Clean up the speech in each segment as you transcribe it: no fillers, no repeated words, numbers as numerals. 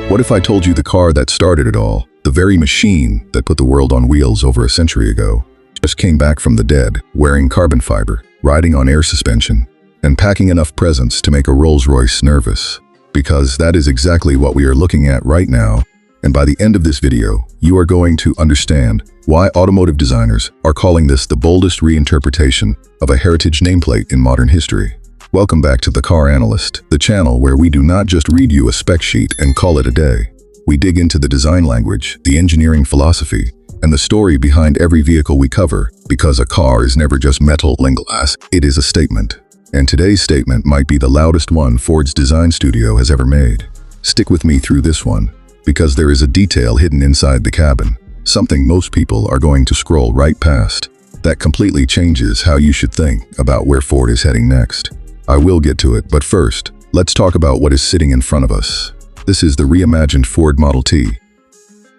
What if I told you the car that started it all, the very machine that put the world on wheels over a century ago, just came back from the dead, wearing carbon fiber, riding on air suspension, and packing enough presents to make a Rolls-Royce nervous? Because that is exactly what we are looking at right now, and by the end of this video, you are going to understand why automotive designers are calling this the boldest reinterpretation of a heritage nameplate in modern history. Welcome back to The Car Analyst, the channel where we do not just read you a spec sheet and call it a day. We dig into the design language, the engineering philosophy, and the story behind every vehicle we cover, because a car is never just metal and glass, it is a statement. And today's statement might be the loudest one Ford's design studio has ever made. Stick with me through this one, because there is a detail hidden inside the cabin, something most people are going to scroll right past, that completely changes how you should think about where Ford is heading next. I will get to it, but first, let's talk about what is sitting in front of us. This is the reimagined Ford Model T.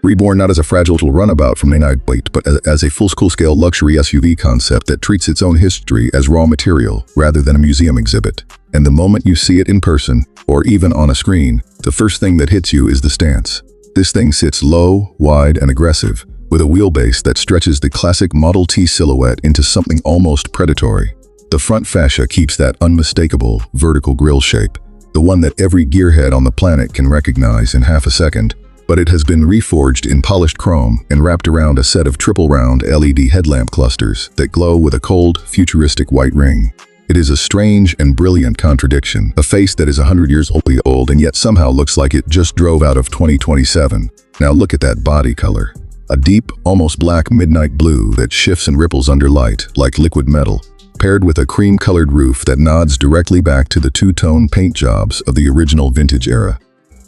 Reborn not as a fragile runabout from an plate, but as a full-scale luxury SUV concept that treats its own history as raw material rather than a museum exhibit. And the moment you see it in person, or even on a screen, the first thing that hits you is the stance. This thing sits low, wide, and aggressive, with a wheelbase that stretches the classic Model T silhouette into something almost predatory. The front fascia keeps that unmistakable vertical grille shape, the one that every gearhead on the planet can recognize in half a second, but it has been reforged in polished chrome and wrapped around a set of triple-round LED headlamp clusters that glow with a cold, futuristic white ring. It is a strange and brilliant contradiction, a face that is 100 years old and yet somehow looks like it just drove out of 2027. Now look at that body color. A deep, almost black midnight blue that shifts and ripples under light like liquid metal, paired with a cream-colored roof that nods directly back to the two-tone paint jobs of the original vintage era.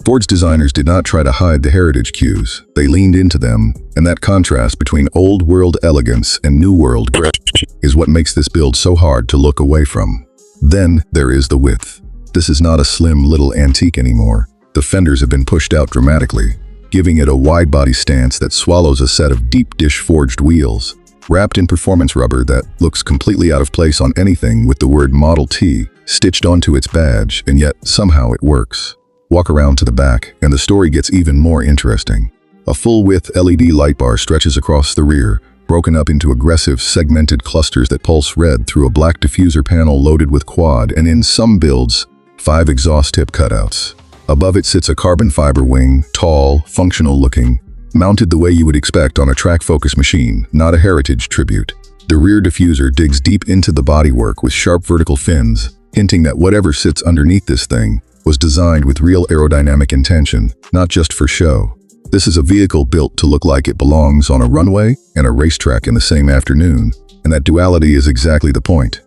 Ford's designers did not try to hide the heritage cues, they leaned into them, and that contrast between old-world elegance and new-world grit is what makes this build so hard to look away from. Then there is the width. This is not a slim little antique anymore. The fenders have been pushed out dramatically, giving it a wide-body stance that swallows a set of deep-dish forged wheels, wrapped in performance rubber that looks completely out of place on anything with the word Model T stitched onto its badge, and yet somehow it works. Walk around to the back, and the story gets even more interesting. A full-width LED light bar stretches across the rear, broken up into aggressive, segmented clusters that pulse red through a black diffuser panel loaded with quad, and in some builds, 5 exhaust tip cutouts. Above it sits a carbon fiber wing, tall, functional-looking, mounted the way you would expect on a track-focused machine, not a heritage tribute. The rear diffuser digs deep into the bodywork with sharp vertical fins, hinting that whatever sits underneath this thing was designed with real aerodynamic intention, not just for show. This is a vehicle built to look like it belongs on a runway and a racetrack in the same afternoon, and that duality is exactly the point.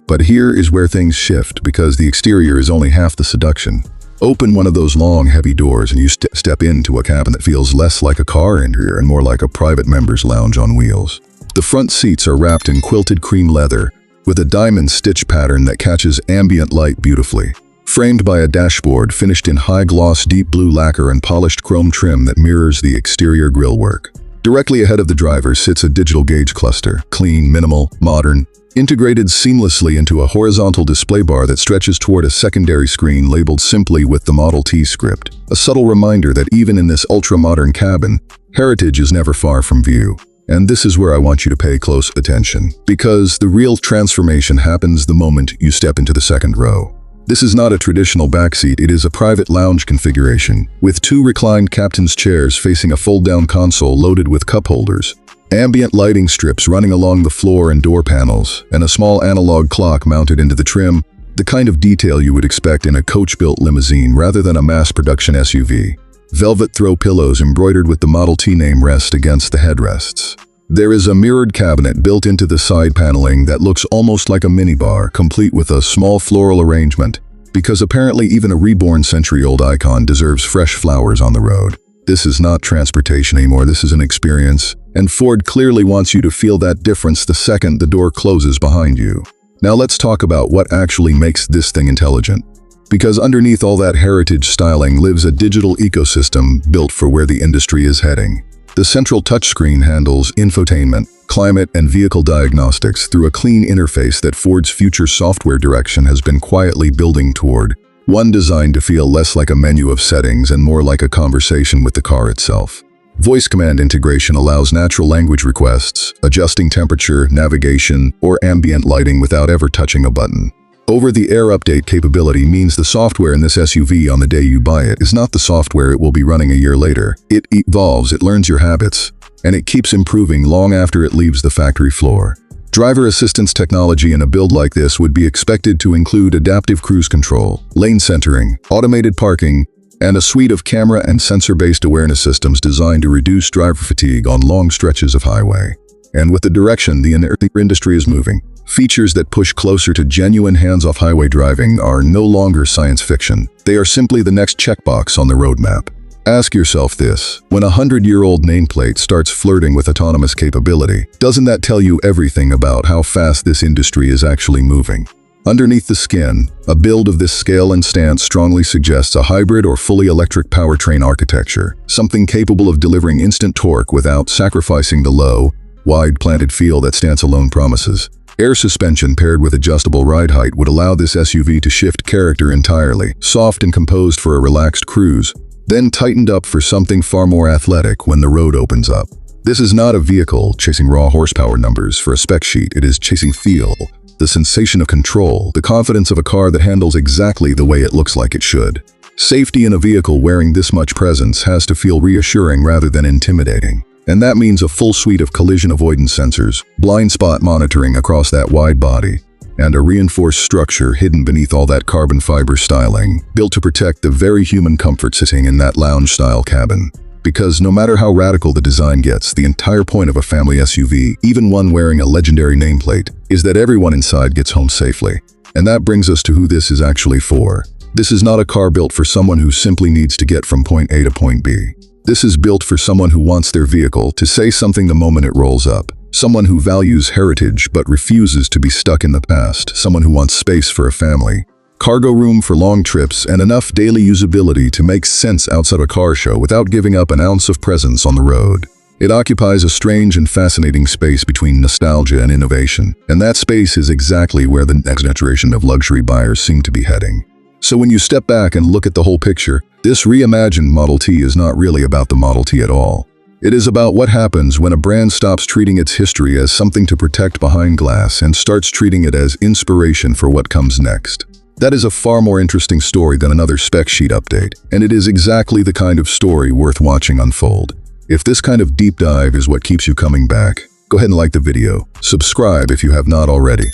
But here is where things shift, because the exterior is only half the seduction. Open one of those long, heavy doors and you step into a cabin that feels less like a car interior and more like a private member's lounge on wheels. The front seats are wrapped in quilted cream leather, with a diamond stitch pattern that catches ambient light beautifully. Framed by a dashboard finished in high-gloss deep blue lacquer and polished chrome trim that mirrors the exterior grillework. Directly ahead of the driver sits a digital gauge cluster, clean, minimal, modern, integrated seamlessly into a horizontal display bar that stretches toward a secondary screen labeled simply with the Model T script. A subtle reminder that even in this ultra-modern cabin, heritage is never far from view. And this is where I want you to pay close attention, because the real transformation happens the moment you step into the second row. This is not a traditional backseat, it is a private lounge configuration, with 2 reclined captain's chairs facing a fold-down console loaded with cup holders, ambient lighting strips running along the floor and door panels, and a small analog clock mounted into the trim, the kind of detail you would expect in a coach-built limousine rather than a mass-production SUV. Velvet throw pillows embroidered with the Model T name rest against the headrests. There is a mirrored cabinet built into the side paneling that looks almost like a minibar, complete with a small floral arrangement, because apparently even a reborn century-old icon deserves fresh flowers on the road. This is not transportation anymore, this is an experience, and Ford clearly wants you to feel that difference the second the door closes behind you. Now let's talk about what actually makes this thing intelligent. Because underneath all that heritage styling lives a digital ecosystem built for where the industry is heading. The central touchscreen handles infotainment, climate, and vehicle diagnostics through a clean interface that Ford's future software direction has been quietly building toward. One designed to feel less like a menu of settings and more like a conversation with the car itself. Voice command integration allows natural language requests, adjusting temperature, navigation, or ambient lighting without ever touching a button. Over-the-air update capability means the software in this SUV on the day you buy it is not the software it will be running a year later. It evolves, it learns your habits, and it keeps improving long after it leaves the factory floor. Driver assistance technology in a build like this would be expected to include adaptive cruise control, lane centering, automated parking, and a suite of camera and sensor-based awareness systems designed to reduce driver fatigue on long stretches of highway. And with the direction the industry is moving, features that push closer to genuine hands-off highway driving are no longer science fiction. They are simply the next checkbox on the roadmap. Ask yourself this: when a 100-year-old nameplate starts flirting with autonomous capability, doesn't that tell you everything about how fast this industry is actually moving? Underneath the skin, a build of this scale and stance strongly suggests a hybrid or fully electric powertrain architecture, something capable of delivering instant torque without sacrificing the low, wide-planted feel that stance alone promises. Air suspension paired with adjustable ride height would allow this SUV to shift character entirely, soft and composed for a relaxed cruise, then tightened up for something far more athletic when the road opens up. This is not a vehicle chasing raw horsepower numbers for a spec sheet. It is chasing feel, the sensation of control, the confidence of a car that handles exactly the way it looks like it should. Safety in a vehicle wearing this much presence has to feel reassuring rather than intimidating. And that means a full suite of collision avoidance sensors, blind spot monitoring across that wide body, and a reinforced structure hidden beneath all that carbon fiber styling, built to protect the very human comfort sitting in that lounge-style cabin. Because no matter how radical the design gets, the entire point of a family SUV, even one wearing a legendary nameplate, is that everyone inside gets home safely. And that brings us to who this is actually for. This is not a car built for someone who simply needs to get from point A to point B. This is built for someone who wants their vehicle to say something the moment it rolls up. Someone who values heritage but refuses to be stuck in the past. Someone who wants space for a family, cargo room for long trips, and enough daily usability to make sense outside a car show without giving up an ounce of presence on the road. It occupies a strange and fascinating space between nostalgia and innovation, and that space is exactly where the next generation of luxury buyers seem to be heading. So when you step back and look at the whole picture, this reimagined Model T is not really about the Model T at all. It is about what happens when a brand stops treating its history as something to protect behind glass and starts treating it as inspiration for what comes next. That is a far more interesting story than another spec sheet update, and it is exactly the kind of story worth watching unfold. If this kind of deep dive is what keeps you coming back, go ahead and like the video. Subscribe if you have not already.